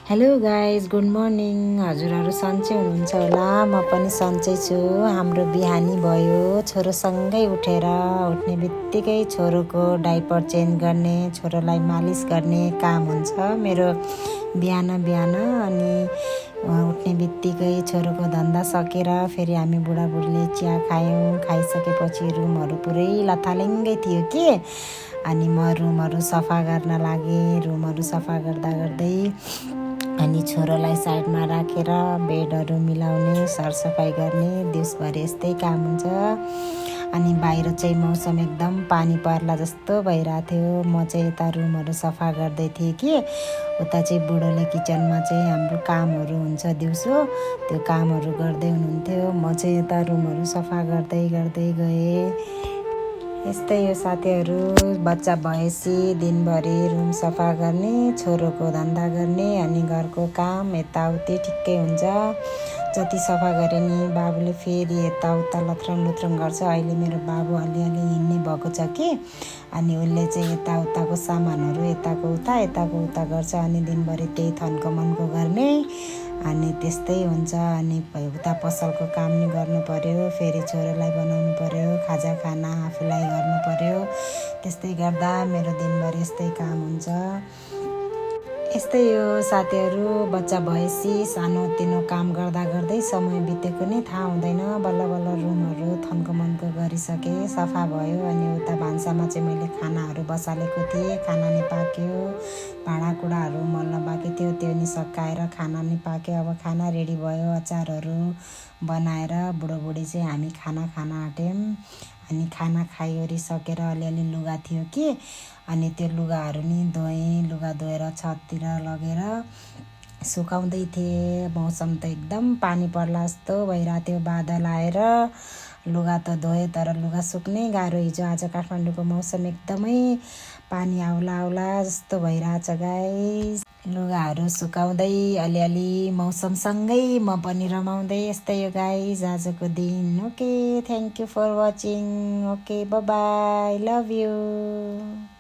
Hello guys, good morning. हजुरहरू सन्चै हुनुहुन्छ होला, म पनि सन्चै छु। हाम्रो बिहानी भयो, छोरोसँगै उठ्ने बित्तिकै छोरोको डाइपर चेन्ज गर्ने, छोरोलाई मालिस गर्ने काम हुन्छ मेरो बिहान बिहान। अनि उठ्ने बित्तिकै छोरोको धन्दा सकेर फेरि हामी बुढाबुढीले चिया खायौँ। खाइसकेपछि रुमहरू पुरै लथालिङ्गै थियो कि, अनि म रुमहरू सफा गर्न लागेँ। रुमहरू सफा गर्दा गर्दै अनि छोरोलाई साइडमा राखेर बेडहरू मिलाउने, सरसफाइ गर्ने, दिउँसभरि यस्तै काम हुन्छ। अनि बाहिर चाहिँ मौसम एकदम पानी पर्ला जस्तो भइरहेको थियो। म चाहिँ यता रुमहरू सफा गर्दै थिएँ कि, उता चाहिँ बुढोले किचनमा चाहिँ हाम्रो कामहरू हुन्छ दिउँसो, त्यो कामहरू गर्दै हुनुहुन्थ्यो। म चाहिँ यता रुमहरू सफा गर्दै गर्दै गएँ। यस्तै हो साथीहरू, बच्चा भएपछि दिनभरि रुम सफा गर्ने, छोरोको धन्दा गर्ने, अनि घरको काम यताउति ठिक्कै हुन्छ। जति सफा गरे नि बाबुले फेरि यताउता लथ्रङ लुथ्रङ गर्छ। अहिले मेरो बाबु अलिअलि हिँड्ने भएको छ कि, अनि उसले चाहिँ यताउताको सामानहरू यताको उता गर्छ। अनि दिनभरि त्यही थन्को मनको गर्ने, अनि त्यस्तै हुन्छ। अनि उता पसलको काम नि गर्नु पर्यो, फेरि छोरोलाई बनाउनु पर्यो, खाजा खाना आफूलाई गर्नु पर्यो। त्यस्तै गर्दा मेरो दिनभरि यस्तै काम हुन्छ। यस्तै हो साथीहरू, बच्चा भएपछि सानोतिनो काम गर्दा गर्दै समय बितेको नै थाहा हुँदैन। बल्ल बल्ल रुमहरू थन्को मनको गरिसकेँ, सफा भयो। अनि उता भान्सामा चाहिँ मैले खानाहरू बसालेको थिएँ, खाना नि पाक्यो। भाँडाकुँडाहरू मल्न बाँकी थियो, त्यो नि सकाएर खाना नि पाक्यो। अब खाना रेडी भयो, अचारहरू बनाएर बुढोबुढी चाहिँ हामी खाना खान आँट्यौँ। अनि खाना खाइओरिसकेर अलिअलि लुगा थियो कि, अनि त्यो लुगाहरू नि धोएँ। लुगा धोएर छततिर लगेर सुकाउँदै थिएँ। मौसम त एकदम पानी पर्ला जस्तो भइरहेको थियो, बादल आएर। लुगा त धोएँ तर लुगा सुक्नै गाह्रो। हिजो आज काठमाडौँको मौसम एकदमै पानी आउला जस्तो भइरहेछ गाइस। लुगाहरू सुकाउँदै अलिअलि मौसमसँगै म पनि रमाउँदै, यस्तै हो गाइस आजको दिन। Okay, thank you for watching. Okay, bye bye, love you.